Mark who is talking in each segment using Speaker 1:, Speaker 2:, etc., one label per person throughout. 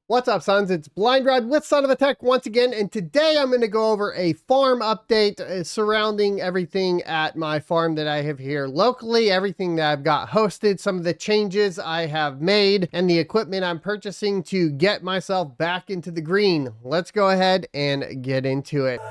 Speaker 1: What's up, sons? It's Blind Rod with Son of a Tech once again, and today I'm going to go over a farm update surrounding everything at my farm that I have here locally, everything that I've got hosted, some of the changes I have made, and the equipment I'm purchasing to get myself back into the green. Let's go ahead and get into it.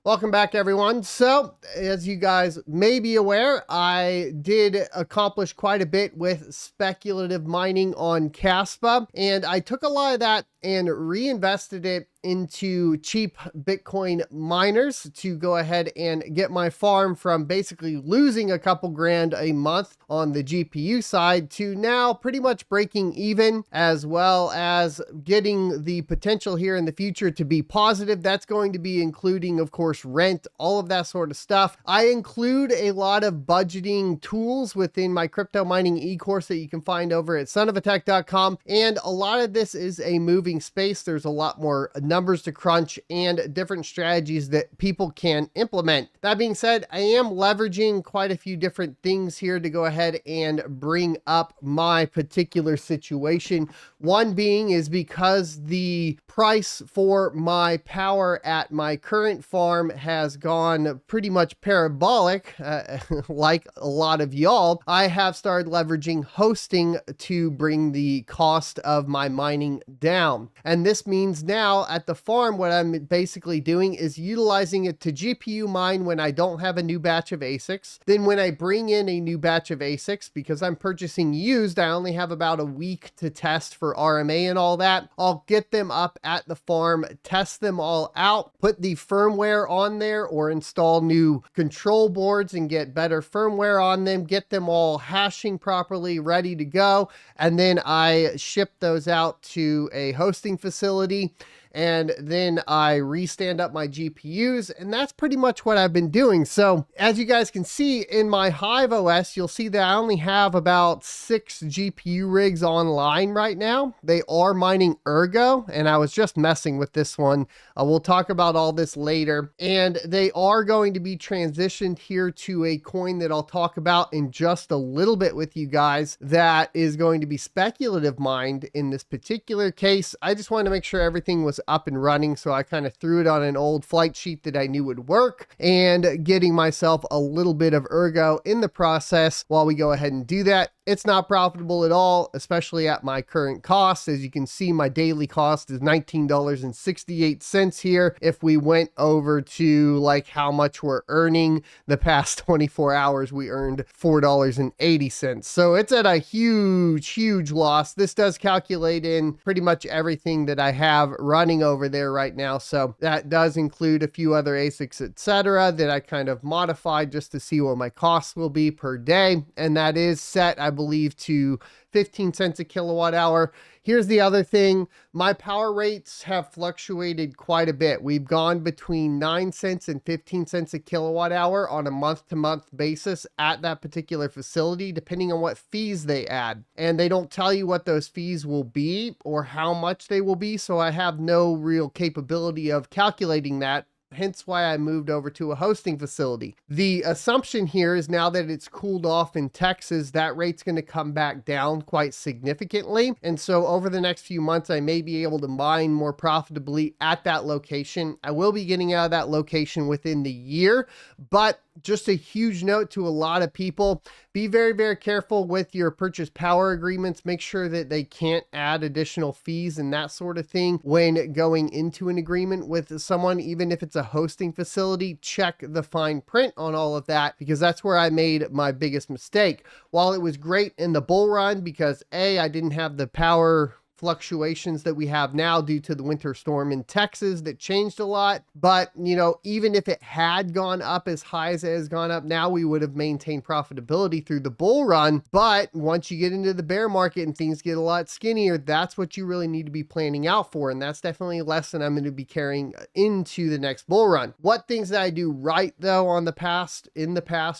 Speaker 1: Welcome back, everyone. So, as you guys may be aware, I did accomplish quite a bit with speculative mining on Caspa, and I took a lot of that and reinvested it into cheap Bitcoin miners to go ahead and get my farm from basically losing a couple grand a month on the GPU side to now pretty much breaking even, as well as getting the potential here in the future to be positive. That's going to be including, of course, rent, all of that sort of stuff. I include a lot of budgeting tools within my crypto mining e-course that you can find over at sonofatech.com. And a lot of this is a moving space. There's a lot more numbers to crunch and different strategies that people can implement. That being said, I am leveraging quite a few different things here to go ahead and bring up my particular situation. One being is because the price for my power at my current farm has gone pretty much parabolic, like a lot of y'all, I have started leveraging hosting to bring the cost of my mining down. And this means now at the farm, what I'm basically doing is utilizing it to GPU mine when I don't have a new batch of ASICs. Then when I bring in a new batch of ASICs, because I'm purchasing used, I only have about a week to test for RMA and all that. I'll get them up at the farm, test them all out, put the firmware on there or install new control boards and get better firmware on them, get them all hashing properly, ready to go. And then I ship those out to a hosting facility, and then I restand up my GPUs, and that's pretty much what I've been doing. So as you guys can see in my Hive OS, you'll see that I only have about 6 GPU rigs online right now. They are mining Ergo, and I was just messing with this one. We'll talk about all this later, and they are going to be transitioned here to a coin that I'll talk about in just a little bit with you guys that is going to be speculative mined in this particular case. I just wanted to make sure everything was up and running, so I kind of threw it on an old flight sheet that I knew would work, and getting myself a little bit of Ergo in the process while we go ahead and do that. It's not profitable at all, especially at my current cost. As you can see, my daily cost is $19.68 here. If we went over to like how much we're earning the past 24 hours, we earned $4.80. So it's at a huge loss. This does calculate in pretty much everything that I have running over there right now. So that does include a few other ASICs, etc., that I kind of modified just to see what my costs will be per day. And that is set, I believe, to 15 cents a kilowatt hour. Here's the other thing. My power rates have fluctuated quite a bit. We've gone between 9 cents and 15 cents a kilowatt hour on a month-to-month basis at that particular facility, depending on what fees they add. And they don't tell you what those fees will be or how much they will be, so I have no real capability of calculating that. Hence why I moved over to a hosting facility. The assumption here is now that it's cooled off in Texas, that rate's going to come back down quite significantly. And so over the next few months, I may be able to mine more profitably at that location. I will be getting out of that location within the year, but just a huge note to a lot of people, be very careful with your purchase power agreements. Make sure that they can't add additional fees and that sort of thing when going into an agreement with someone, even if it's a hosting facility. Check the fine print on all of that, because that's where I made my biggest mistake. While it was great in the bull run, because I didn't have the power fluctuations that we have now due to the winter storm in Texas that changed a lot. But, you know, even if it had gone up as high as it has gone up now, we would have maintained profitability through the bull run. But once you get into the bear market and things get a lot skinnier, that's what you really need to be planning out for. And that's definitely a lesson I'm going to be carrying into the next bull run. What things that I do right though in the past,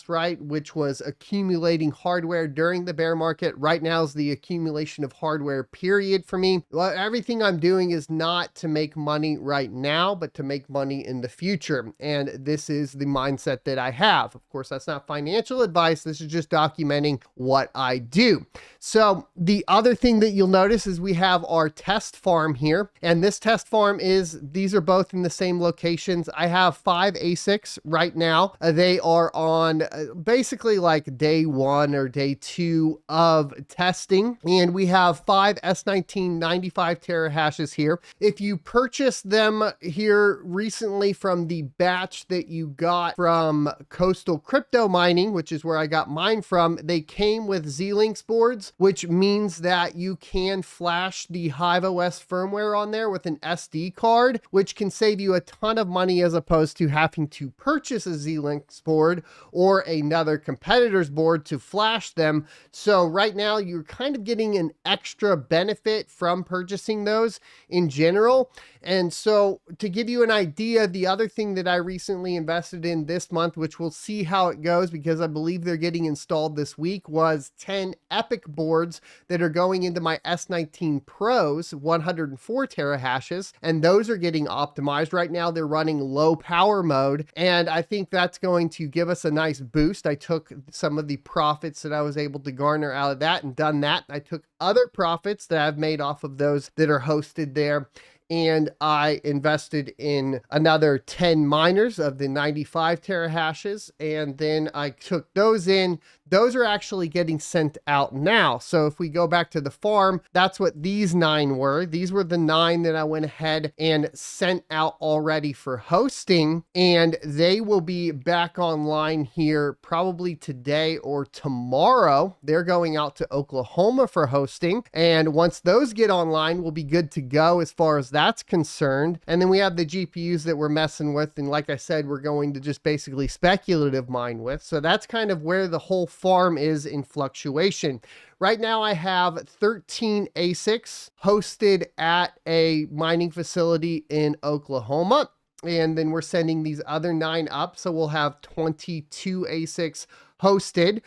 Speaker 1: right, which was accumulating hardware during the bear market. Right now is the accumulation of hardware period for me. Well, everything I'm doing is not to make money right now, but to make money in the future. And this is the mindset that I have. Of course, that's not financial advice. This is just documenting what I do. So the other thing that you'll notice is we have our test farm here. And this test farm these are both in the same locations. I have 5 ASICs right now. They are on basically like day 1 or day 2 of testing. And we have 5 S19 95 terahashes here. If you purchase them here recently from the batch that you got from Coastal Crypto Mining, which is where I got mine from, they came with Z-Links boards, which means that you can flash the Hive OS firmware on there with an SD card, which can save you a ton of money as opposed to having to purchase a Z-Links board or another competitor's board to flash them. So right now you're kind of getting an extra benefit from purchasing those in general. And so to give you an idea, the other thing that I recently invested in this month, which we'll see how it goes because I believe they're getting installed this week, was 10 Epic boards that are going into my S19 Pros, 104 terahashes, and those are getting optimized. Right now they're running low power mode, and I think that's going to give us a nice boost. I took some of the profits that I was able to garner out of that and done that. I took other profits that I've made off of those that are hosted there, and I invested in another 10 miners of the 95 terahashes, and then I took those in. Those are actually getting sent out now. So if we go back to the farm, that's what these 9 were. These were the 9 that I went ahead and sent out already for hosting, and they will be back online here probably today or tomorrow. They're going out to Oklahoma for hosting, and once those get online, we'll be good to go as far as that's concerned. And then we have the GPUs that we're messing with, and like I said, we're going to just basically speculative mine with. So that's kind of where the whole farm is in fluctuation. Right now I have 13 ASICs hosted at a mining facility in Oklahoma, and then we're sending these other 9 up. So we'll have 22 ASICs hosted.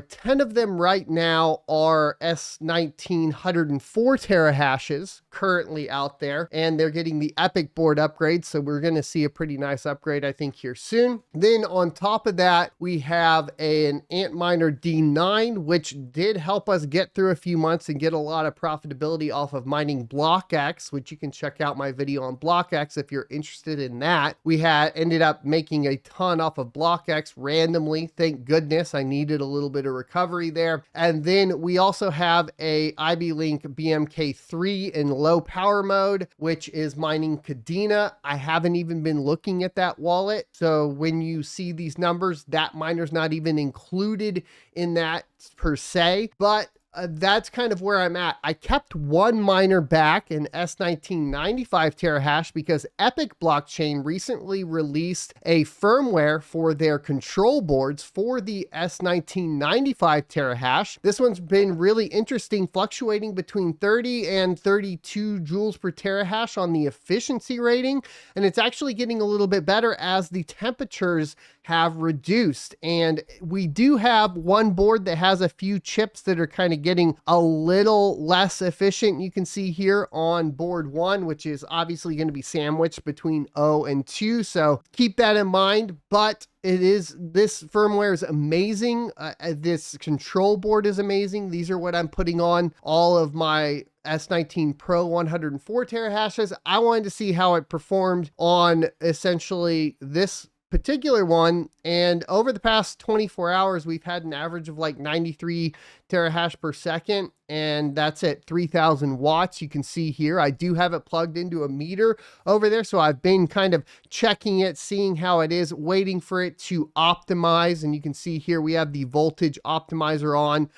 Speaker 1: 10 of them right now are S19 104 terahashes currently out there, and they're getting the Epic board upgrade. So we're going to see a pretty nice upgrade, I think, here soon. Then on top of that, we have an Antminer D9, which did help us get through a few months and get a lot of profitability off of mining BlockX, which you can check out my video on BlockX if you're interested in that. We ended up making a ton off of BlockX randomly. Thank goodness. I needed a little bit of recovery there. And then we also have a IB Link BMK3 in low power mode, which is mining Kadena. I haven't even been looking at that wallet. So when you see these numbers, that miner's not even included in that per se, but that's kind of where I'm at. I kept one miner back in S19 95 terahash because Epic Blockchain recently released a firmware for their control boards for the S19 95 terahash. This one's been really interesting, fluctuating between 30 and 32 joules per terahash on the efficiency rating. And it's actually getting a little bit better as the temperatures have reduced. And we do have one board that has a few chips that are kind of getting a little less efficient. You can see here on board 1, which is obviously going to be sandwiched between 0 and 2. So keep that in mind. But this firmware is amazing. This control board is amazing. These are what I'm putting on all of my S19 Pro 104 terahashes. I wanted to see how it performed on essentially this particular one, and over the past 24 hours we've had an average of like 93 terahash per second, and that's at 3000 watts. You can see here I do have it plugged into a meter over there, so I've been kind of checking it, seeing how it is, waiting for it to optimize. And you can see here we have the voltage optimizer on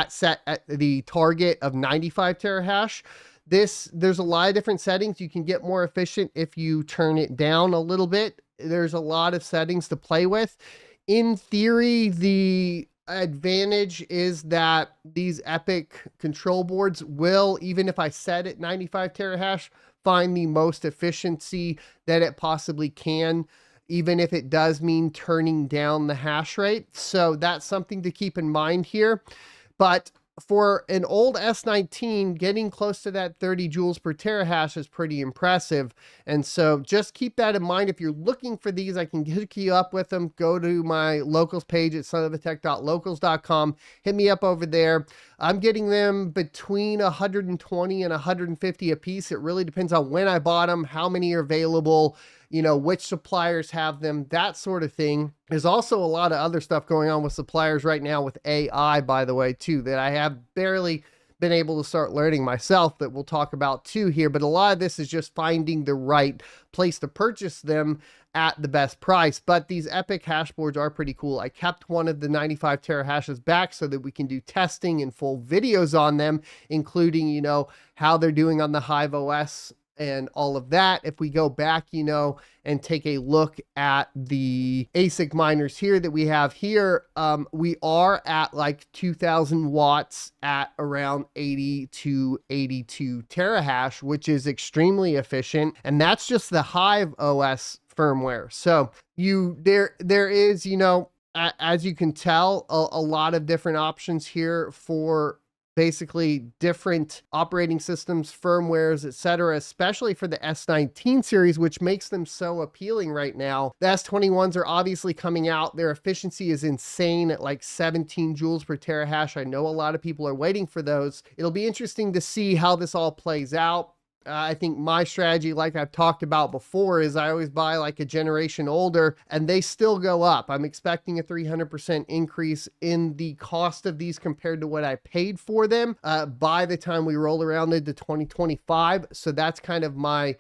Speaker 1: set at the target of 95 terahash. There's a lot of different settings. You can get more efficient if you turn it down a little bit. There's a lot of settings to play with. In theory, the advantage is that these Epic control boards will, even if I set it 95 terahash, find the most efficiency that it possibly can, even if it does mean turning down the hash rate. So that's something to keep in mind here. But for an old S19, getting close to that 30 joules per terahash is pretty impressive. And so just keep that in mind. If you're looking for these, I can hook you up with them. Go to my locals page at sonofitech.locals.com. Hit me up over there. I'm getting them between 120 and 150 a piece. It really depends on when I bought them, how many are available, you know, which suppliers have them, that sort of thing. There's also a lot of other stuff going on with suppliers right now with AI, by the way, too, that I have barely been able to start learning myself that we'll talk about too here. But a lot of this is just finding the right place to purchase them at the best price. But these Epic hash boards are pretty cool. I kept one of the 95 terahashes back so that we can do testing and full videos on them, including, you know, how they're doing on the Hive OS and all of that. If we go back, you know, and take a look at the ASIC miners here that we have here, we are at like 2000 watts at around 80 to 82 terahash, which is extremely efficient. And that's just the Hive OS firmware. So there is, you know, as you can tell, a lot of different options here for basically different operating systems, firmwares, etc., especially for the S19 series, which makes them so appealing right now. The S21s are obviously coming out. Their efficiency is insane at like 17 joules per terahash. I know a lot of people are waiting for those. It'll be interesting to see how this all plays out. I think my strategy, like I've talked about before, is I always buy like a generation older and they still go up. I'm expecting a 300% increase in the cost of these compared to what I paid for them by the time we roll around into 2025. So that's kind of my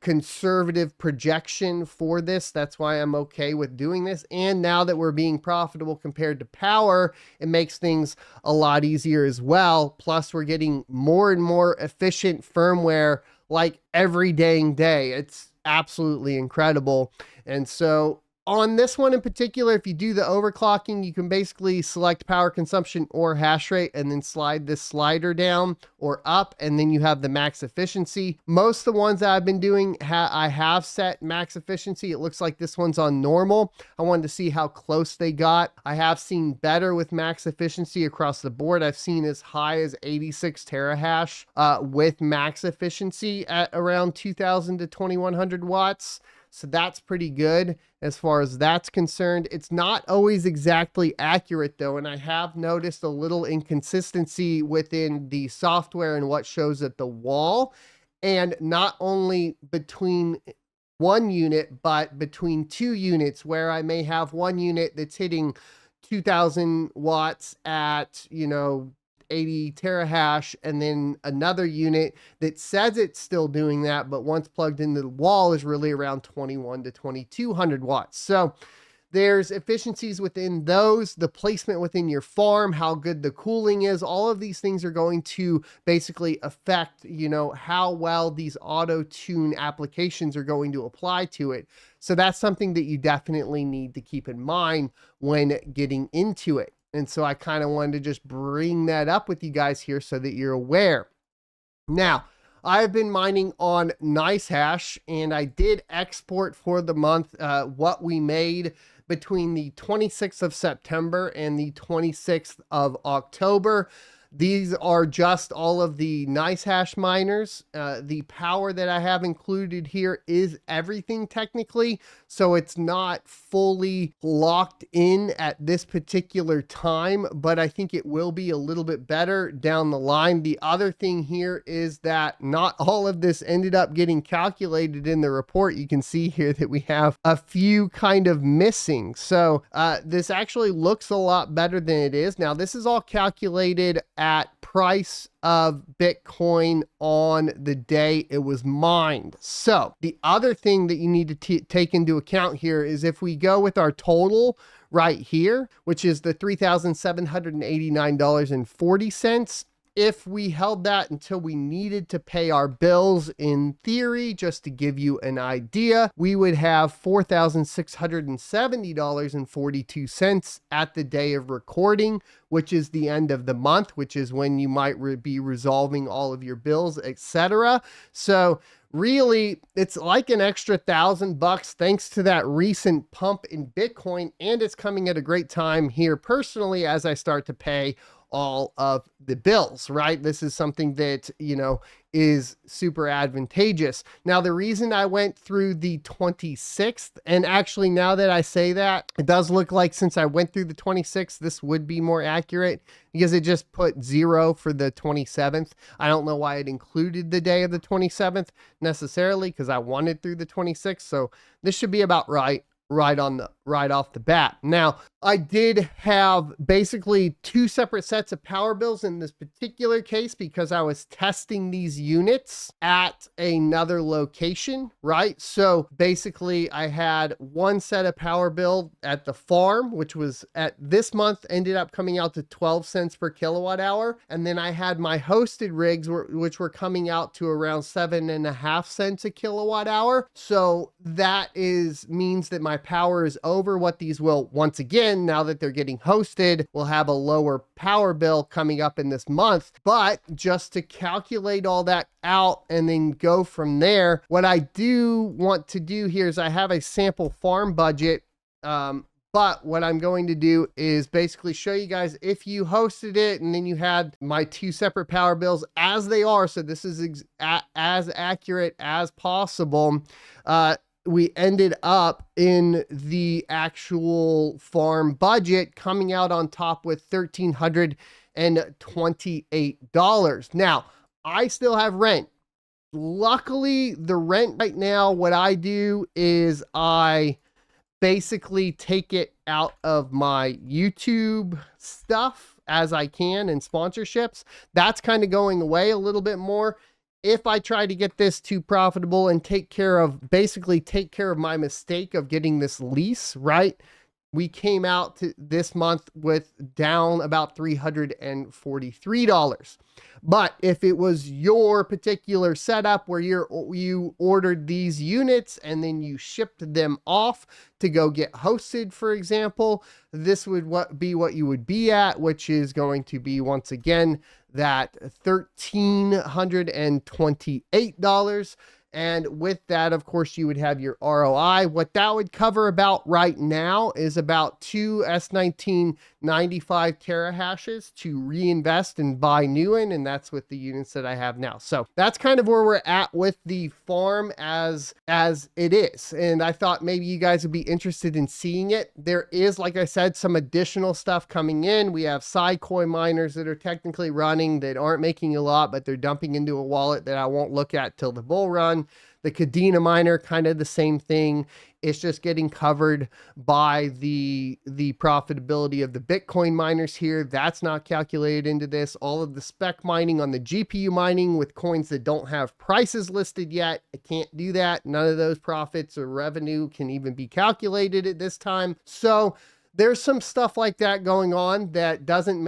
Speaker 1: conservative projection for this. That's why I'm okay with doing this. And now that we're being profitable compared to power, it makes things a lot easier as well. Plus we're getting more and more efficient firmware like every dang day. It's absolutely incredible. And so on this one in particular, if you do the overclocking, you can basically select power consumption or hash rate and then slide this slider down or up, and then you have the max efficiency. Most of the ones that I've been doing, I have set max efficiency. It looks like this one's on normal. I wanted to see how close they got. I have seen better with max efficiency across the board. I've seen as high as 86 terahash with max efficiency at around 2000 to 2100 watts. So that's pretty good as far as that's concerned. It's not always exactly accurate though, and I have noticed a little inconsistency within the software and what shows at the wall, and not only between one unit, but between two units, where I may have one unit that's hitting 2000 watts at, you know, 80 terahash, and then another unit that says it's still doing that, but once plugged into the wall is really around 21 to 2200 watts. So there's efficiencies within those, the placement within your farm, how good the cooling is. All of these things are going to basically affect, you know, how well these auto tune applications are going to apply to it. So that's something that you definitely need to keep in mind when getting into it. And so I kind of wanted to just bring that up with you guys here so that you're aware. Now, I've been mining on NiceHash, and I did export for the month what we made between the 26th of September and the 26th of October. These are just all of the NiceHash miners. The power that I have included here is everything technically, so it's not fully locked in at this particular time, but I think it will be a little bit better down the line. The other thing here is that not all of this ended up getting calculated in the report. You can see here that we have a few kind of missing. So this actually looks a lot better than it is. Now, this is all calculated at price of Bitcoin on the day it was mined. So the other thing that you need to take into account here is if we go with our total right here, which is the $3,789.40, if we held that until we needed to pay our bills, in theory, just to give you an idea, we would have $4,670.42 at the day of recording, which is the end of the month, which is when you might be resolving all of your bills, etc. So really, it's like an extra $1,000 thanks to that recent pump in Bitcoin, and it's coming at a great time here personally as I start to pay all of the bills, right? This is something that, you know, is super advantageous. Now, the reason I went through the 26th, and actually now that I say that, it does look like since I went through the 26th, this would be more accurate because it just put 0 for the 27th. I don't know why it included the day of the 27th necessarily, because I wanted through the 26th. So this should be about right off the bat. Now, I did have basically 2 separate sets of power bills in this particular case because I was testing these units at another location, right? So basically I had one set of power bill at the farm, which was at this month ended up coming out to 12 cents per kilowatt hour. And then I had my hosted rigs, which were coming out to around 7.5 cents a kilowatt hour. So that means that my power is over what these will, once again, now that they're getting hosted, will have a lower power bill coming up in this month. But just to calculate all that out and then go from there, what I do want to do here is I have a sample farm budget. But what I'm going to do is basically show you guys if you hosted it and then you had my 2 separate power bills as they are. So this is as accurate as possible. We ended up in the farm budget coming out on top with $1,328. Now, I still have rent. Luckily, the rent right now, what I do is I basically take it out of my YouTube stuff as I can and sponsorships. That's kind of going away a little bit more. If I try to get this too profitable and take care of my mistake of getting this lease, right? We came out to this month with down about $343. But if it was your particular setup where you ordered these units and then you shipped them off to go get hosted, for example, this would be what you would be at, which is going to be, once again, that $1,328. And with that, of course, you would have your ROI. What that would cover about right now is about 2 S19 95 terahashes to reinvest and buy new in, and that's with the units that I have now. So that's kind of where we're at with the farm as it is. And I thought maybe you guys would be interested in seeing it. There is, like I said, some additional stuff coming in. We have Sci-Coin miners that are technically running that aren't making a lot, but they're dumping into a wallet that I won't look at till the bull run. The Kadena miner, kind of the same thing. It's just getting covered by the profitability of the Bitcoin miners here. That's not calculated into this. All of the spec mining on the GPU mining with coins that don't have prices listed yet, I can't do that. None of those profits or revenue can even be calculated at this time. So there's some stuff like that going on that doesn't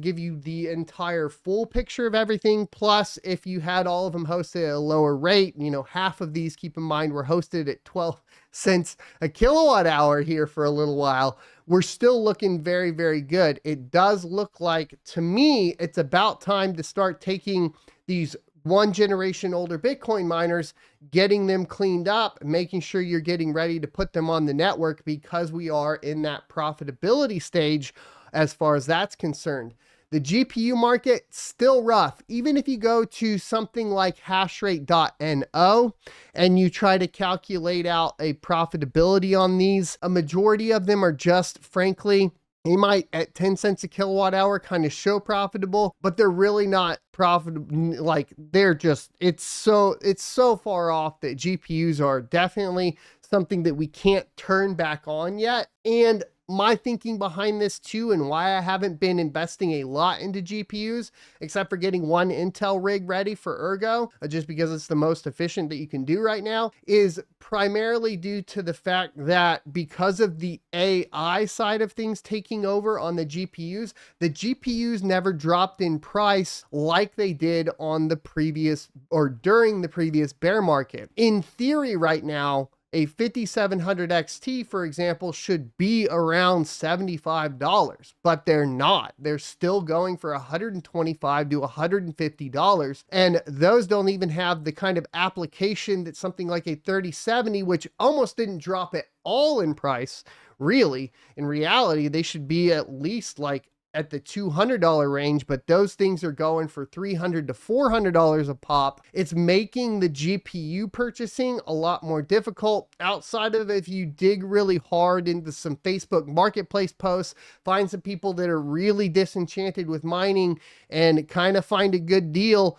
Speaker 1: give you the entire full picture of everything. Plus, if you had all of them hosted at a lower rate, you know, half of these, keep in mind, were hosted at 12 cents a kilowatt hour here for a little while. We're still looking very, very good. It does look like, to me, it's about time to start taking these 1 generation older Bitcoin miners, getting them cleaned up, making sure you're getting ready to put them on the network, because we are in that profitability stage as far as that's concerned. The GPU market, still rough. Even if you go to something like hashrate.no and you try to calculate out a profitability on these, a majority of them are just, frankly, they might at 10 cents a kilowatt hour kind of show profitable, but they're really not profitable. Like, they're just, it's so far off that GPUs are definitely something that we can't turn back on yet. And my thinking behind this too, and why I haven't been investing a lot into GPUs, except for getting 1 Intel rig ready for Ergo, just because it's the most efficient that you can do right now, is primarily due to the fact that because of the AI side of things taking over on the GPUs never dropped in price like they did on the previous or during the previous bear market. In theory right now, a 5700 XT, for example, should be around $75, but they're not. They're still going for $125 to $150. And those don't even have the kind of application that something like a 3070, which almost didn't drop at all in price, really. In reality, they should be at least like at the $200 range, but those things are going for $300 to $400 a pop. It's making the GPU purchasing a lot more difficult. Outside of if you dig really hard into some Facebook marketplace posts, find some people that are really disenchanted with mining and kind of find a good deal,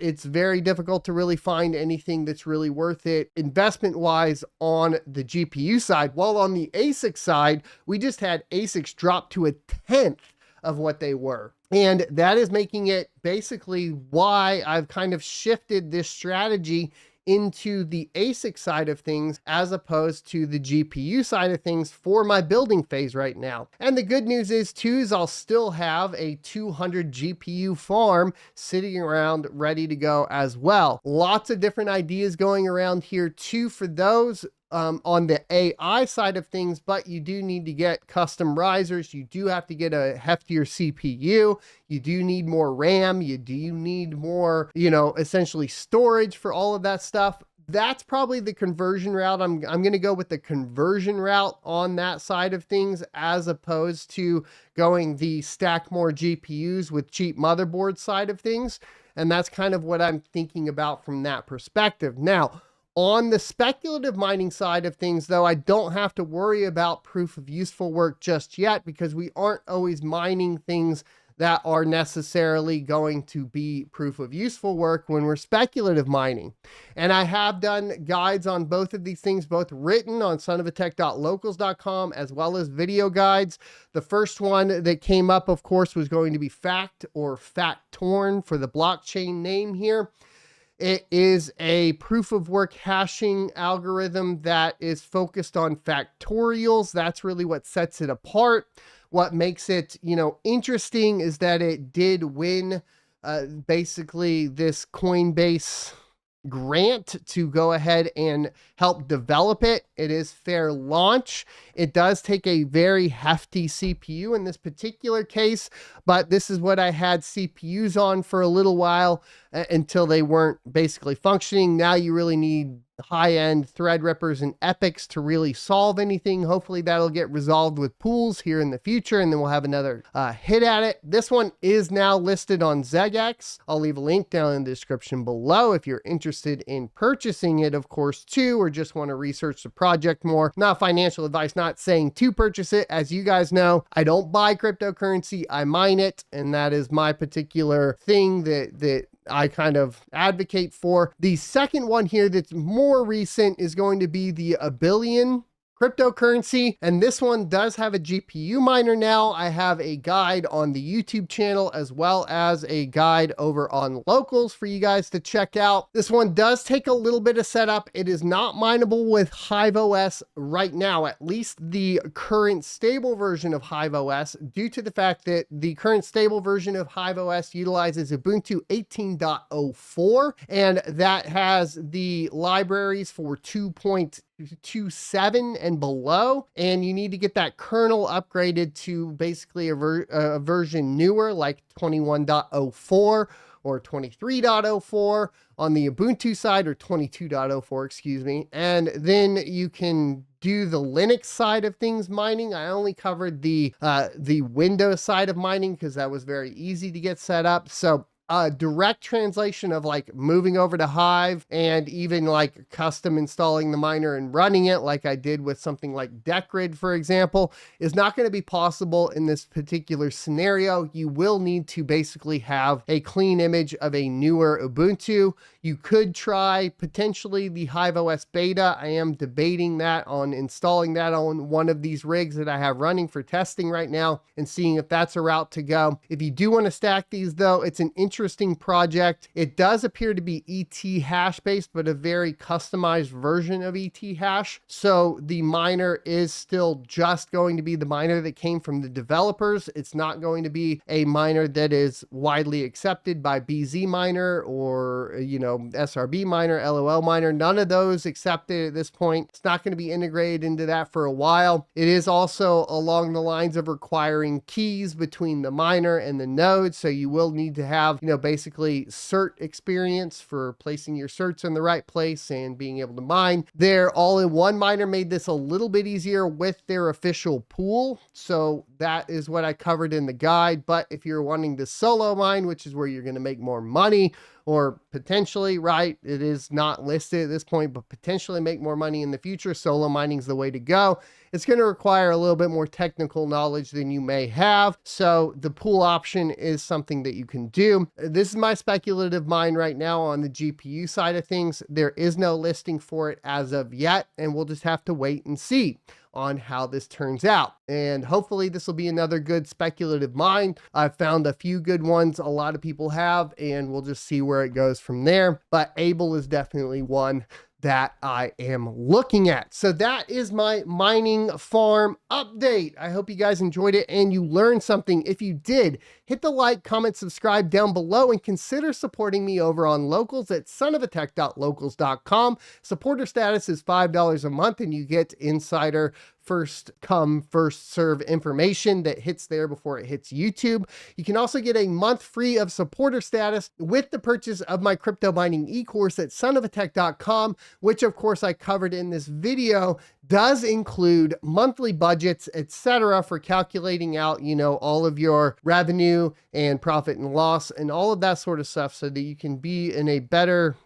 Speaker 1: it's very difficult to really find anything that's really worth it investment wise on the GPU side. While on the ASIC side, we just had ASICs drop to a 10th of what they were. And that is making it basically why I've kind of shifted this strategy into the ASIC side of things as opposed to the GPU side of things for my building phase right now. And the good news is too, is I'll still have a 200 GPU farm sitting around ready to go as well. Lots of different ideas going around here too for those on the AI side of things, but you do need to get custom risers. You do have to get a heftier CPU. You do need more RAM. You do need more, essentially storage for all of that stuff. That's probably the conversion route. I'm going to go with the conversion route on that side of things, as opposed to going the stack more GPUs with cheap motherboard side of things. And that's kind of what I'm thinking about from that perspective. Now, on the speculative mining side of things, though, I don't have to worry about proof of useful work just yet, because we aren't always mining things that are necessarily going to be proof of useful work when we're speculative mining. And I have done guides on both of these things, both written on sonofatech.locals.com as well as video guides. The first one that came up, of course, was going to be Fact or Factorn for the blockchain name here. It is a proof of work hashing algorithm that is focused on factorials. That's really what sets it apart. What makes it, interesting is that it did win basically this Coinbase grant to go ahead and help develop it. It is fair launch. It does take a very hefty CPU in this particular case, but this is what I had CPUs on for a little while until they weren't basically functioning. Now you really need high-end Threadrippers and epics to really solve anything. Hopefully that'll get resolved with pools here in the future, and then we'll have another hit at it. This one is now listed on ZegX. I'll leave a link down in the description below if you're interested in purchasing it, of course, too, or just want to research the project more. Not financial advice, not saying to purchase it. As you guys know, I don't buy cryptocurrency, I mine it, and that is my particular thing that I kind of advocate for. The second one here that's more recent is going to be the Abelian cryptocurrency, and this one does have a GPU miner now. I have a guide on the YouTube channel as well as a guide over on Locals for you guys to check out. This one does take a little bit of setup. It is not mineable with HiveOS right now, at least the current stable version of HiveOS, due to the fact that the current stable version of HiveOS utilizes Ubuntu 18.04, and that has the libraries for 2.27 and below, and you need to get that kernel upgraded to basically a version newer, like 21.04 or 23.04 on the Ubuntu side, or 22.04, excuse me. And then you can do the Linux side of things mining. I only covered the Windows side of mining because that was very easy to get set up. So direct translation of like moving over to Hive and even like custom installing the miner and running it like I did with something like Decrid, for example, is not going to be possible in this particular scenario. You will need to basically have a clean image of a newer Ubuntu. You could try potentially the HiveOS beta. I am debating that on installing that on one of these rigs that I have running for testing right now and seeing if that's a route to go. If you do want to stack these though, it's an interesting project. It does appear to be ETH hash based, but a very customized version of ETH hash. So the miner is still just going to be the miner that came from the developers. It's not going to be a miner that is widely accepted by BZ Miner or, SRB Miner, LOL Miner. None of those accepted at this point. It's not going to be integrated into that for a while. It is also along the lines of requiring keys between the miner and the node. So you will need to have basically cert experience for placing your certs in the right place and being able to mine. Their all-in-one miner made this a little bit easier with their official pool. So that is what I covered in the guide. But if you're wanting to solo mine, which is where you're going to make more money, or potentially, right, it is not listed at this point, but potentially make more money in the future, solo mining is the way to go. It's going to require a little bit more technical knowledge than you may have. So the pool option is something that you can do. This is my speculative mine right now on the GPU side of things. There is no listing for it as of yet, and we'll just have to wait and see on how this turns out. And hopefully this will be another good speculative mine. I've found a few good ones a lot of people have, and we'll just see where it goes from there. But Able is definitely one that I am looking at. So that is my mining farm update. I hope you guys enjoyed it and you learned something. If you did, hit the like, comment, subscribe down below, and consider supporting me over on Locals at sonofatech.locals.com. Supporter status is $5 a month, and you get insider first come, first serve information that hits there before it hits YouTube. You can also get a month free of supporter status with the purchase of my crypto mining e-course at sonofatech.com, which of course I covered in this video, does include monthly budgets, etc., for calculating out, all of your revenue and profit and loss and all of that sort of stuff, so that you can be in a better,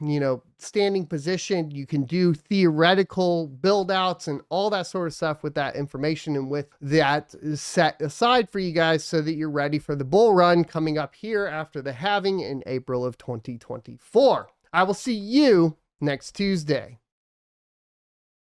Speaker 1: standing position. You can do theoretical build outs and all that sort of stuff with that information and with that set aside for you guys, so that you're ready for the bull run coming up here after the halving in April of 2024. I will see you next Tuesday.